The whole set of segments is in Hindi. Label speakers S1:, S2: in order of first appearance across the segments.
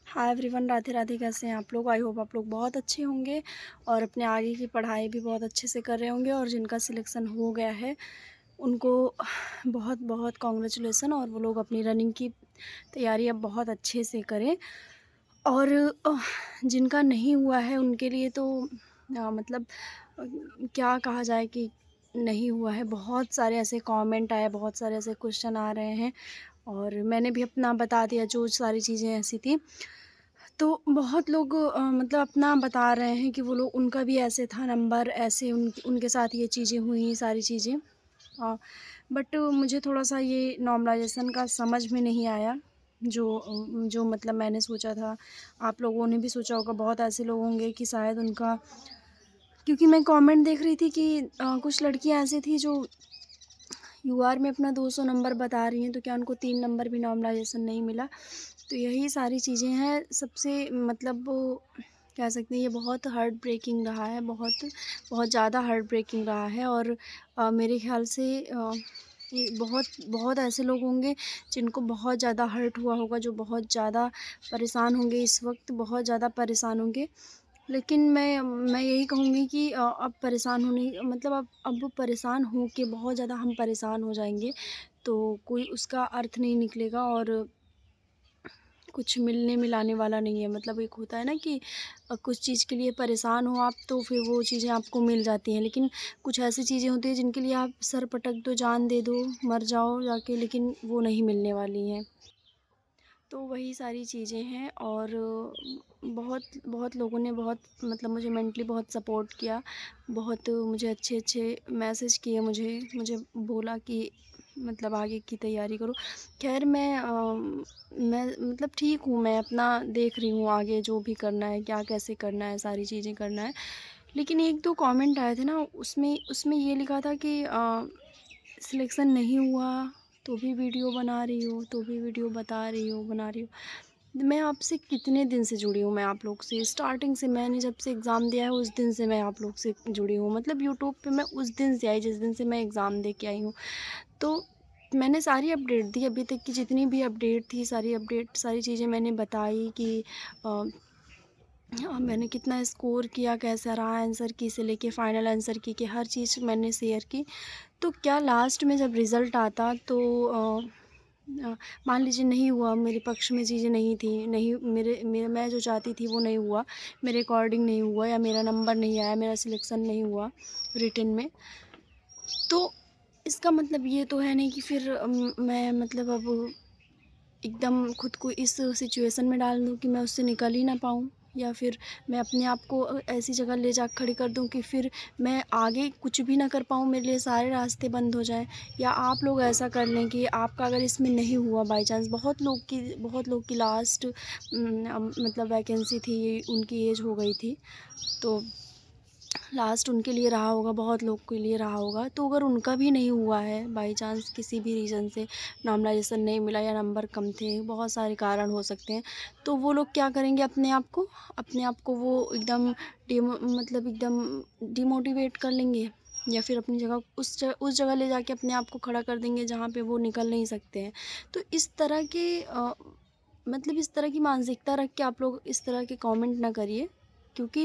S1: Hi everyone, Radhe Radhe. कैसे हैं आप लोग? आई होप आप लोग बहुत अच्छे होंगे और अपने आगे की पढ़ाई भी बहुत अच्छे से कर रहे होंगे। और जिनका सिलेक्शन हो गया है उनको बहुत बहुत कॉन्ग्रेचुलेसन। और वो लोग अपनी रनिंग की तैयारी अब बहुत अच्छे से करें। और जिनका नहीं हुआ है उनके लिए तो मतलब क्या कहा जाए कि नहीं हुआ है। बहुत सारे ऐसे कमेंट आए, बहुत सारे ऐसे क्वेश्चन आ रहे हैं और मैंने भी अपना बता दिया जो सारी चीज़ें ऐसी थी। तो बहुत लोग मतलब अपना बता रहे हैं कि वो लोग उनका भी ऐसे था नंबर, ऐसे उनके साथ ये चीज़ें हुई, सारी चीज़ें। बट मुझे थोड़ा-सा ये नॉर्मलाइज़ेशन का समझ में नहीं आया, जो मतलब मैंने सोचा था। आप लोगों ने भी सोचा होगा, बहुत ऐसे लोग होंगे कि शायद उनका, क्योंकि मैं कमेंट देख रही थी कि कुछ लड़कियाँ ऐसी थी जो यूआर में अपना 200 नंबर बता रही हैं, तो क्या उनको 3 नंबर भी नॉर्मलाइज़ेशन नहीं मिला? तो यही सारी चीज़ें हैं। सबसे मतलब वो कह सकते हैं ये बहुत हार्ट ब्रेकिंग रहा है, बहुत बहुत ज़्यादा हार्ट ब्रेकिंग रहा है। और मेरे ख़्याल से ये बहुत बहुत ऐसे लोग होंगे जिनको बहुत ज़्यादा हर्ट हुआ होगा, जो बहुत ज़्यादा परेशान होंगे, इस वक्त बहुत ज़्यादा परेशान होंगे। लेकिन मैं यही कहूँगी कि अब परेशान होने मतलब अब परेशान हो के बहुत ज़्यादा हम परेशान हो जाएँगे, तो कोई उसका अर्थ नहीं निकलेगा और कुछ मिलने मिलाने वाला नहीं है। मतलब एक होता है ना कि कुछ चीज़ के लिए परेशान हो आप, तो फिर वो चीज़ें आपको मिल जाती हैं। लेकिन कुछ ऐसी चीज़ें होती हैं जिनके लिए आप सर पटक दो, जान दे दो, मर जाओ जाके, लेकिन वो नहीं मिलने वाली हैं। तो वही सारी चीज़ें हैं। और बहुत बहुत लोगों ने बहुत मतलब मुझे मेंटली बहुत सपोर्ट किया। बहुत मुझे अच्छे-अच्छे मैसेज किए, मुझे बोला कि मतलब आगे की तैयारी करो। ख़ैर मैं मतलब ठीक हूँ, मैं अपना देख रही हूँ आगे जो भी करना है, क्या कैसे करना है, सारी चीज़ें करना है। लेकिन 1-2 कमेंट आए थे ना, उसमें उसमें ये लिखा था कि सिलेक्शन नहीं हुआ तो भी वीडियो बना रही हो, तो भी वीडियो बता रही हो, बना रही हो। मैं आपसे कितने दिन से जुड़ी हूँ, मैं आप लोग से स्टार्टिंग से, मैंने जब से एग्ज़ाम दिया है उस दिन से मैं आप लोग से जुड़ी हूँ। मतलब यूट्यूब पे मैं उस दिन से आई जिस दिन से मैं एग्ज़ाम दे के आई हूँ। तो मैंने सारी अपडेट दी, अभी तक की जितनी भी अपडेट थी, सारी अपडेट, सारी चीज़ें मैंने बताई कि अ, मैंने कितना स्कोर किया, कैसा रहा आंसर की से लेके फ़ाइनल आंसर की, हर चीज़ मैंने शेयर की। तो क्या लास्ट में जब रिज़ल्ट आता तो अ, मान लीजिए नहीं हुआ, मेरे पक्ष में चीज़ें नहीं थी, नहीं मेरे मेरे मैं जो चाहती थी वो नहीं हुआ, मेरे अकॉर्डिंग नहीं हुआ, या मेरा नंबर नहीं आया, मेरा सिलेक्शन नहीं हुआ रिटन में, तो इसका मतलब ये तो है नहीं कि फिर मैं मतलब अब एकदम खुद को इस सिचुएशन में डाल दूँ कि मैं उससे निकल ही ना पाऊँ, या फिर मैं अपने आप को ऐसी जगह ले जा खड़ी कर दूँ कि फिर मैं आगे कुछ भी ना कर पाऊँ, मेरे लिए सारे रास्ते बंद हो जाएँ। या आप लोग ऐसा कर लें कि आपका अगर इसमें नहीं हुआ बाय चांस, बहुत लोग की लास्ट मतलब वैकेंसी थी, उनकी एज हो गई थी, तो लास्ट उनके लिए रहा होगा, बहुत लोग के लिए रहा होगा। तो अगर उनका भी नहीं हुआ है बाई चांस, किसी भी रीज़न से नॉर्मलाइज़ेशन नहीं मिला या नंबर कम थे, बहुत सारे कारण हो सकते हैं, तो वो लोग क्या करेंगे, अपने आप को वो एकदम मतलब एकदम डिमोटिवेट कर लेंगे, या फिर अपनी जगह उस जगह ले जाके अपने आप को खड़ा कर देंगे जहाँ पे वो निकल नहीं सकते हैं। तो इस तरह के मतलब इस तरह की मानसिकता रख के आप लोग इस तरह के कमेंट ना करिए, क्योंकि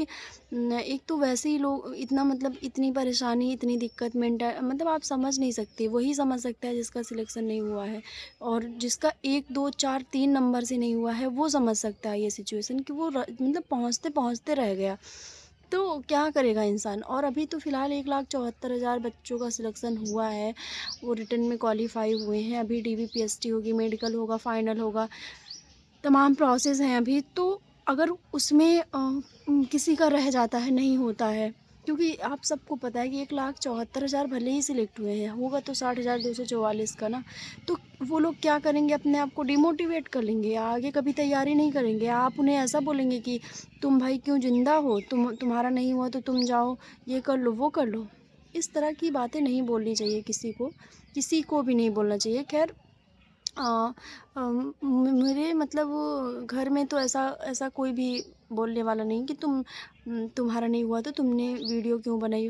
S1: एक तो वैसे ही लोग इतना मतलब इतनी परेशानी, इतनी दिक्कत, मतलब आप समझ नहीं सकते, वही समझ सकता है जिसका सिलेक्शन नहीं हुआ है। और जिसका 1, 2, 4, 3 नंबर से नहीं हुआ है वो समझ सकता है ये सिचुएशन, कि वो मतलब पहुँचते-पहुँचते रह गया। तो क्या करेगा इंसान? और अभी तो फ़िलहाल 1,74,000 बच्चों का सिलेक्शन हुआ है, वो रिटन में क्वालीफ़ाई हुए हैं। अभी डीबीपीएसटी होगी, मेडिकल होगा, फाइनल होगा, तमाम प्रोसेस हैं अभी। तो अगर उसमें किसी का रह जाता है, नहीं होता है, क्योंकि आप सबको पता है कि 1,74,000 भले ही सिलेक्ट हुए हैं, होगा तो 60,244 का ना। तो वो लोग क्या करेंगे, अपने आप को डिमोटिवेट कर लेंगे, आगे कभी तैयारी नहीं करेंगे। आप उन्हें ऐसा बोलेंगे कि तुम भाई क्यों ज़िंदा हो, तुम्हारा नहीं हुआ तो तुम जाओ ये कर लो, वो कर लो। इस तरह की बातें नहीं बोलनी चाहिए किसी को भी नहीं बोलना चाहिए। ख़ैर मेरे मतलब वो घर में तो ऐसा ऐसा कोई भी बोलने वाला नहीं कि तुम्हारा नहीं हुआ तो तुमने वीडियो क्यों बनाई।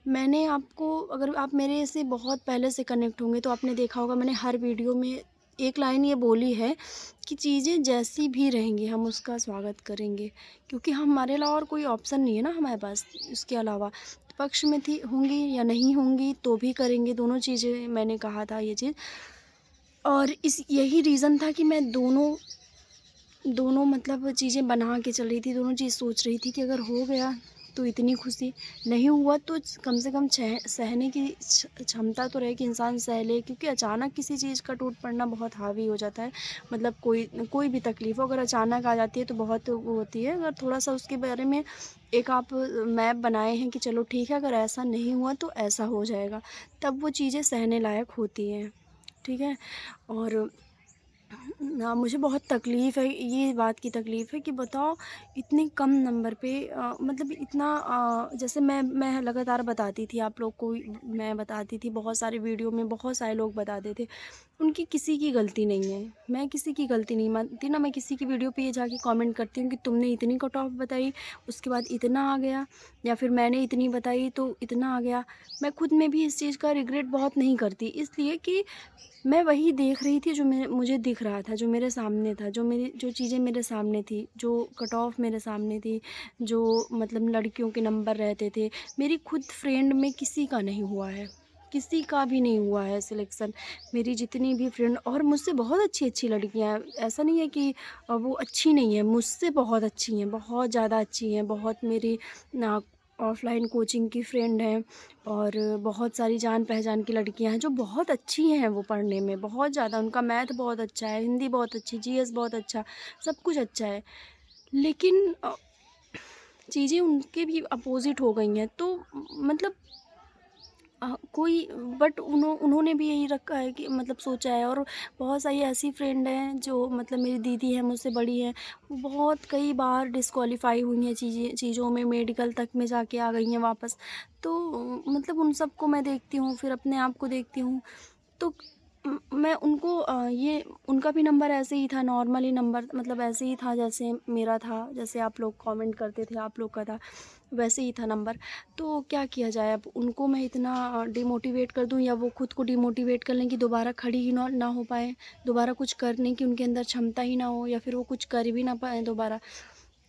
S1: मैंने आपको, अगर आप मेरे से बहुत पहले से कनेक्ट होंगे तो आपने देखा होगा, मैंने हर वीडियो में एक लाइन ये बोली है कि चीज़ें जैसी भी रहेंगी हम उसका स्वागत करेंगे, क्योंकि हमारे अलावा और कोई ऑप्शन नहीं है ना हमारे पास उसके अलावा। पक्ष में थी होंगी या नहीं होंगी तो भी करेंगे, दोनों चीज़ें मैंने कहा था ये चीज़। और इस यही रीज़न था कि मैं दोनों दोनों मतलब चीज़ें बना के चल रही थी, दोनों चीज़ सोच रही थी कि अगर हो गया तो इतनी खुशी, नहीं हुआ तो कम से कम सहने की क्षमता तो रहे कि इंसान सह ले, क्योंकि अचानक किसी चीज़ का टूट पड़ना बहुत हावी हो जाता है। मतलब कोई कोई भी तकलीफ़ हो अगर अचानक आ जाती है तो बहुत वो होती है। अगर थोड़ा-सा उसके बारे में एक आप मैप बनाए हैं कि चलो ठीक है, अगर ऐसा नहीं हुआ तो ऐसा हो जाएगा, तब वो चीज़ें सहने लायक होती हैं, ठीक है? और ना मुझे बहुत तकलीफ़ है, ये बात की तकलीफ़ है कि बताओ इतने कम नंबर पे मतलब इतना जैसे मैं लगातार बताती थी आप लोग को, मैं बताती थी बहुत सारे वीडियो में, बहुत सारे लोग बताते थे, उनकी किसी की गलती नहीं है। मैं किसी की गलती नहीं मानती ना, मैं किसी की वीडियो पे ये जाके कमेंट करती हूँ कि तुमने इतनी कट ऑफ बताई, उसके बाद इतना आ गया, या फिर मैंने इतनी बताई तो इतना आ गया। मैं खुद में भी इस चीज़ का रिग्रेट बहुत नहीं करती, इसलिए कि मैं वही देख रही थी जो मुझे दिख रहा था, जो मेरे सामने था, जो चीज़ें मेरे सामने थी, जो कट ऑफ मेरे सामने थी, जो मतलब लड़कियों के नंबर रहते थे। मेरी खुद फ्रेंड में किसी का नहीं हुआ है, किसी का भी नहीं हुआ है सिलेक्शन। मेरी जितनी भी फ्रेंड और मुझसे बहुत अच्छी-अच्छी लड़कियाँ हैं, ऐसा नहीं है कि वो अच्छी नहीं हैं, मुझसे बहुत अच्छी हैं, बहुत ज़्यादा अच्छी हैं। बहुत मेरी ना ऑफ़लाइन कोचिंग की फ्रेंड हैं, और बहुत सारी जान-पहचान की लड़कियाँ हैं जो बहुत अच्छी हैं वो पढ़ने में, बहुत ज़्यादा। उनका मैथ बहुत अच्छा है, हिंदी बहुत अच्छी, जीएस बहुत अच्छा, सब कुछ अच्छा है। लेकिन चीज़ें उनके भी अपोज़िट हो गई हैं, तो मतलब कोई बट उन्होंने भी यही रखा है कि मतलब सोचा है। और बहुत सारी ऐसी फ्रेंड हैं जो मतलब मेरी दीदी हैं, मुझसे बड़ी हैं, वो बहुत कई बार डिस्क्वालीफाई हुई हैं चीज़ों में, मेडिकल तक में जाके आ गई हैं वापस। तो मतलब उन सबको मैं देखती हूँ, फिर अपने आप को देखती हूँ, तो मैं उनको ये उनका भी नंबर ऐसे ही था, नॉर्मली नंबर, मतलब ऐसे ही था जैसे मेरा था, जैसे आप लोग कमेंट करते थे आप लोग का था, वैसे ही था नंबर। तो क्या किया जाए, अब उनको मैं इतना डिमोटिवेट कर दूँ या वो खुद को डिमोटिवेट कर लें कि दोबारा खड़ी ही ना हो पाएँ, दोबारा कुछ करने की उनके अंदर क्षमता ही ना हो, या फिर वो कुछ कर भी ना पाएँ दोबारा।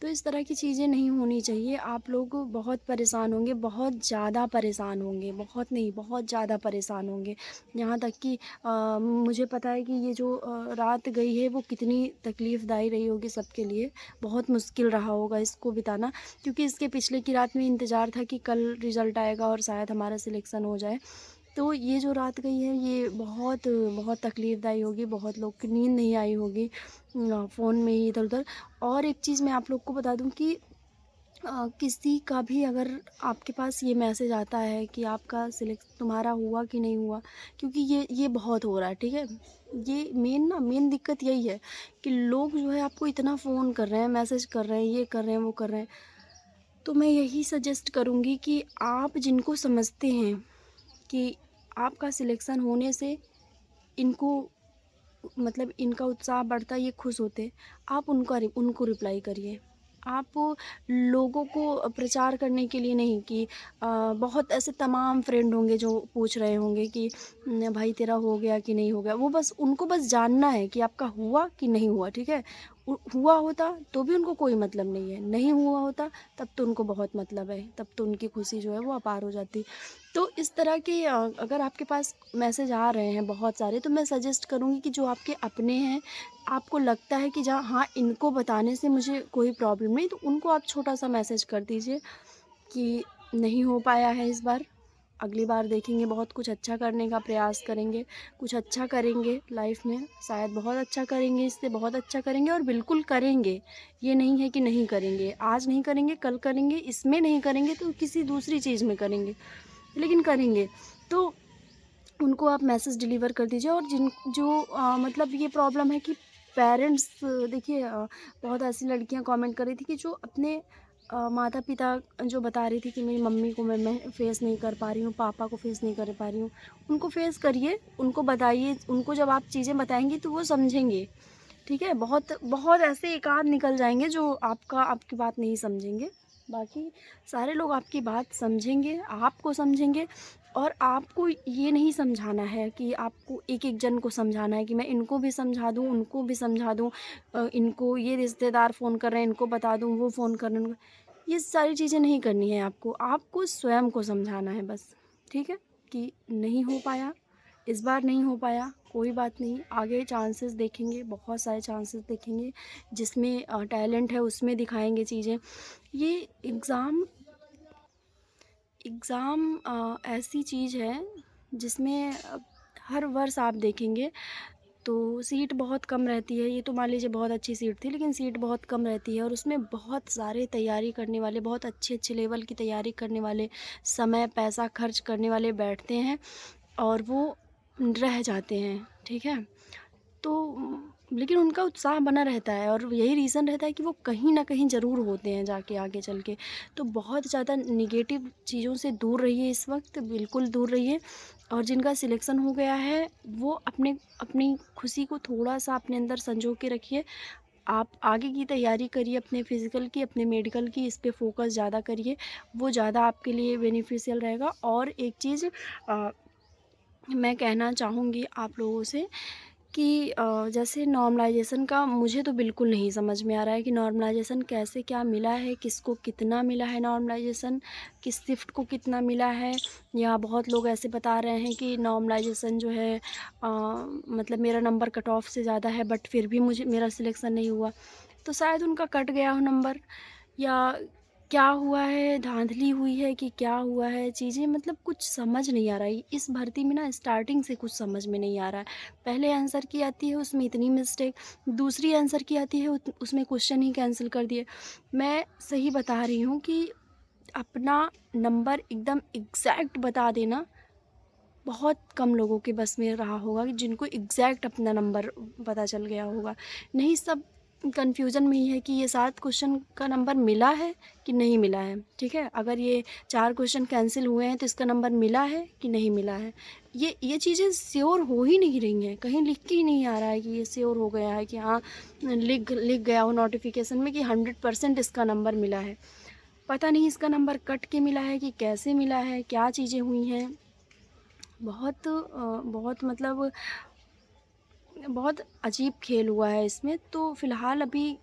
S1: तो इस तरह की चीज़ें नहीं होनी चाहिए। आप लोग बहुत परेशान होंगे, बहुत ज़्यादा परेशान होंगे, बहुत नहीं बहुत ज़्यादा परेशान होंगे। यहाँ तक कि मुझे पता है कि ये जो रात गई है वो कितनी तकलीफ़दायी रही होगी सबके लिए, बहुत मुश्किल रहा होगा इसको बिताना, क्योंकि इसके पिछले की रात में इंतज़ार था कि कल रिज़ल्ट आएगा और शायद हमारा सिलेक्शन हो जाए। तो ये जो रात गई है ये बहुत बहुत तकलीफ़दायी होगी, बहुत लोग की नींद नहीं आई होगी फ़ोन में ही इधर-उधर। और एक चीज़ मैं आप लोग को बता दूँ कि किसी का भी अगर आपके पास ये मैसेज आता है कि आपका तुम्हारा हुआ कि नहीं हुआ, क्योंकि ये बहुत हो रहा है, ठीक है? ये मेन दिक्कत यही है कि लोग जो है आपको इतना फ़ोन कर रहे हैं, मैसेज कर रहे हैं, ये कर रहे हैं, वो कर रहे हैं। तो मैं यही सजेस्ट करूँगी कि आप जिनको समझते हैं कि आपका सिलेक्शन होने से इनको मतलब इनका उत्साह बढ़ता, ये खुश होते, आप उनको रिप्लाई करिए। आप लोगों को प्रचार करने के लिए नहीं कि बहुत ऐसे तमाम फ्रेंड होंगे जो पूछ रहे होंगे कि भाई तेरा हो गया कि नहीं हो गया। वो बस उनको बस जानना है कि आपका हुआ कि नहीं हुआ, ठीक है? हुआ होता तो भी उनको कोई मतलब नहीं है, नहीं हुआ होता तब तो उनको बहुत मतलब है, तब तो उनकी खुशी जो है वो अपार हो जाती। तो इस तरह के अगर आपके पास मैसेज आ रहे हैं बहुत सारे, तो मैं सजेस्ट करूँगी कि जो आपके अपने हैं, आपको लगता है कि जहाँ हाँ, इनको बताने से मुझे कोई प्रॉब्लम नहीं, तो उनको आप छोटा-सा मैसेज कर दीजिए कि नहीं हो पाया है इस बार, अगली बार देखेंगे, बहुत कुछ अच्छा करने का प्रयास करेंगे, कुछ अच्छा करेंगे लाइफ़ में, शायद बहुत अच्छा करेंगे, इससे बहुत अच्छा करेंगे और बिल्कुल करेंगे। ये नहीं है कि नहीं करेंगे, आज नहीं करेंगे, कल करेंगे, इसमें नहीं करेंगे तो किसी दूसरी चीज़ में करेंगे, लेकिन करेंगे। तो उनको आप मैसेज डिलीवर कर दीजिए। और जो मतलब ये प्रॉब्लम है कि पेरेंट्स, देखिए बहुत ऐसी लड़कियां कमेंट कर रही थी कि जो अपने माता-पिता जो बता रही थी कि मेरी मम्मी को मैं फेस नहीं कर पा रही हूँ, पापा को फेस नहीं कर पा रही हूँ। उनको फेस करिए, उनको बताइए, उनको जब आप चीज़ें बताएँगी तो वो समझेंगे, ठीक है? बहुत बहुत ऐसे एकाध निकल जाएँगे जो आपकी बात नहीं समझेंगे। बाकी सारे लोग आपकी बात समझेंगे, आपको समझेंगे। और आपको ये नहीं समझाना है कि आपको एक-एक जन को समझाना है कि मैं इनको भी समझा दूँ, उनको भी समझा दूँ, इनको ये रिश्तेदार फ़ोन कर रहे हैं, इनको बता दूँ, वो फ़ोन कर रहे हैं उनको, ये सारी चीज़ें नहीं करनी है आपको। आपको स्वयं को समझाना है बस, ठीक है? कि नहीं हो पाया, इस बार नहीं हो पाया, कोई बात नहीं, आगे चांसेस देखेंगे, बहुत सारे चांसेस देखेंगे, जिसमें टैलेंट है उसमें दिखाएँगे चीज़ें। ये एग्ज़ाम एग्ज़ाम ऐसी चीज़ है जिसमें हर वर्ष आप देखेंगे तो सीट बहुत कम रहती है। ये तो मान लीजिए बहुत अच्छी सीट थी, लेकिन सीट बहुत कम रहती है और उसमें बहुत सारे तैयारी करने वाले, बहुत अच्छे-अच्छे लेवल की तैयारी करने वाले, समय, पैसा खर्च करने वाले बैठते हैं और वो रह जाते हैं, ठीक है? तो लेकिन उनका उत्साह बना रहता है और यही रीज़न रहता है कि वो कहीं न कहीं ज़रूर होते हैं जाके आगे चल के। तो बहुत ज़्यादा नेगेटिव चीज़ों से दूर रहिए इस वक़्त, बिल्कुल दूर रहिए और जिनका सिलेक्शन हो गया है, वो अपनी खुशी को थोड़ा-सा अपने अंदर संजो के रखिए। आप आगे की तैयारी करिए अपने फ़िज़िकल की, अपने मेडिकल की, इस पे फ़ोकस ज़्यादा करिए, वो ज़्यादा आपके लिए बेनिफिशियल रहेगा। और एक चीज़ अ, मैं कहना चाहूँगी आप लोगों से कि जैसे नॉर्मलाइज़ेशन का मुझे तो बिल्कुल नहीं समझ में आ रहा है कि नॉर्मलाइज़ेशन कैसे क्या मिला है, किसको कितना मिला है नॉर्मलाइज़ेशन, किस शिफ्ट को कितना मिला है। या बहुत लोग ऐसे बता रहे हैं कि नॉर्मलाइज़ेशन जो है मतलब मेरा नंबर कट ऑफ से ज़्यादा है बट फिर भी मुझे मेरा सिलेक्शन नहीं हुआ। तो शायद उनका कट गया हो नंबर, या क्या हुआ है, धाँधली हुई है कि क्या हुआ है, चीज़ें मतलब कुछ समझ नहीं आ रहा है। इस भर्ती में ना स्टार्टिंग से कुछ समझ में नहीं आ रहा है। पहले आंसर की आती है उसमें इतनी मिस्टेक, दूसरी आंसर की आती है उसमें क्वेश्चन ही कैंसिल कर दिए। मैं सही बता रही हूँ कि अपना नंबर एकदम एग्ज़ैक्ट बता देना बहुत कम लोगों के बस में रहा होगा कि जिनको एग्ज़ैक्ट अपना नंबर पता चल गया होगा। नहीं, सब कन्फ्यूज़न में ही है कि ये 7 क्वेश्चन का नंबर मिला है कि नहीं मिला है, ठीक है? अगर ये 4 क्वेश्चन कैंसिल हुए हैं तो इसका नंबर मिला है कि नहीं मिला है? ये चीज़ें श्योर हो ही नहीं रही हैं, कहीं लिख के ही नहीं आ रहा है कि ये श्योर हो गया है कि हाँ, लिख लिख गया हो नोटिफ़िकेशन में कि 100% इसका नंबर मिला है। पता नहीं इसका नंबर कट के मिला है कि कैसे मिला है, क्या चीज़ें हुई हैं? बहुत मतलब बहुत अजीब खेल हुआ है इसमें। तो फ़िलहाल अभी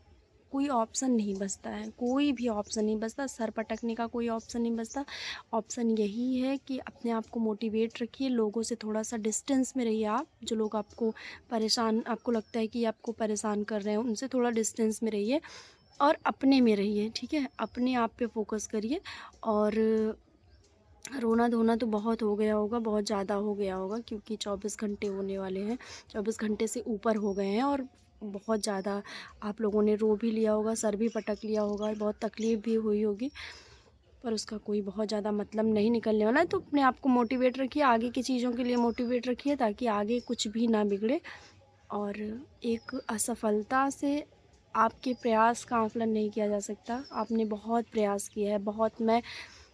S1: कोई ऑप्शन नहीं बचता है, कोई भी ऑप्शन नहीं बचता, सर पटकने का कोई ऑप्शन नहीं बचता। ऑप्शन यही है कि अपने आप को मोटिवेट रखिए, लोगों से थोड़ा-सा डिस्टेंस में रहिए आप, जो लोग आपको लगता है कि आपको परेशान कर रहे हैं, उनसे थोड़ा डिस्टेंस में रहिए और अपने में रहिए, ठीक है? अपने आप पे फ़ोकस करिए। और रोना-धोना तो बहुत हो गया होगा, बहुत ज़्यादा हो गया होगा क्योंकि 24 घंटे होने वाले हैं, 24 घंटे से ऊपर हो गए हैं और बहुत ज़्यादा आप लोगों ने रो भी लिया होगा, सर भी पटक लिया होगा, बहुत तकलीफ़ भी हुई होगी, पर उसका कोई बहुत ज़्यादा मतलब नहीं निकलने वाला है। तो अपने आप को मोटिवेट रखिए, आगे की चीज़ों के लिए मोटिवेट रखिए ताकि आगे कुछ भी ना बिगड़े। और एक असफलता से आपके प्रयास का आकलन नहीं किया जा सकता। आपने बहुत प्रयास किया है, बहुत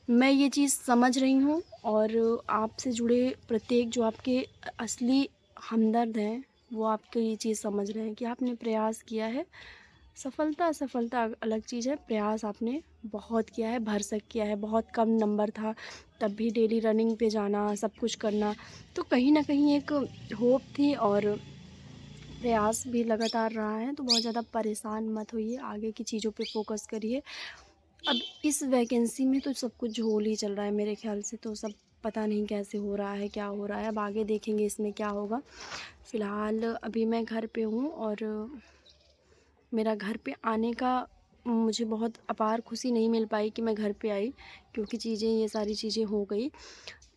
S1: मैं ये चीज़ समझ रही हूँ। और आपसे जुड़े प्रत्येक जो आपके असली हमदर्द हैं, वो आपको ये चीज़ समझ रहे हैं कि आपने प्रयास किया है। सफलता असफलता अलग चीज़ है, प्रयास आपने बहुत किया है, भरसक किया है। बहुत कम नंबर था, तब भी डेली रनिंग पे जाना, सब कुछ करना, तो कहीं न कहीं एक होप थी और प्रयास भी लगातार रहा है। तो बहुत ज़्यादा परेशान मत होइए, आगे की चीज़ों पे फ़ोकस करिए। अब इस वैकेंसी में तो सब कुछ झोल ही चल रहा है मेरे ख़्याल से, तो सब पता नहीं कैसे हो रहा है, क्या हो रहा है, अब आगे देखेंगे इसमें क्या होगा। फ़िलहाल अभी मैं घर पे हूँ और मेरा घर पे आने का मुझे बहुत अपार खुशी नहीं मिल पाई कि मैं घर पे आई, क्योंकि ये सारी चीज़ें हो गई।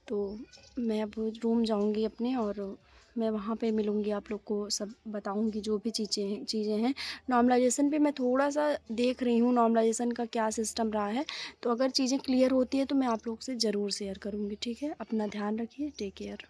S1: तो मैं अब रूम जाऊँगी अपने और मैं वहाँ पे मिलूँगी, आप लोग को सब बताऊँगी जो भी चीज़ें हैं। नॉर्मलाइज़ेशन पे मैं थोड़ा-सा देख रही हूँ नॉर्मलाइज़ेशन का क्या सिस्टम रहा है, तो अगर चीज़ें क्लियर होती हैं तो मैं आप लोग से ज़रूर शेयर करूँगी, ठीक है? अपना ध्यान रखिए, टेक केयर।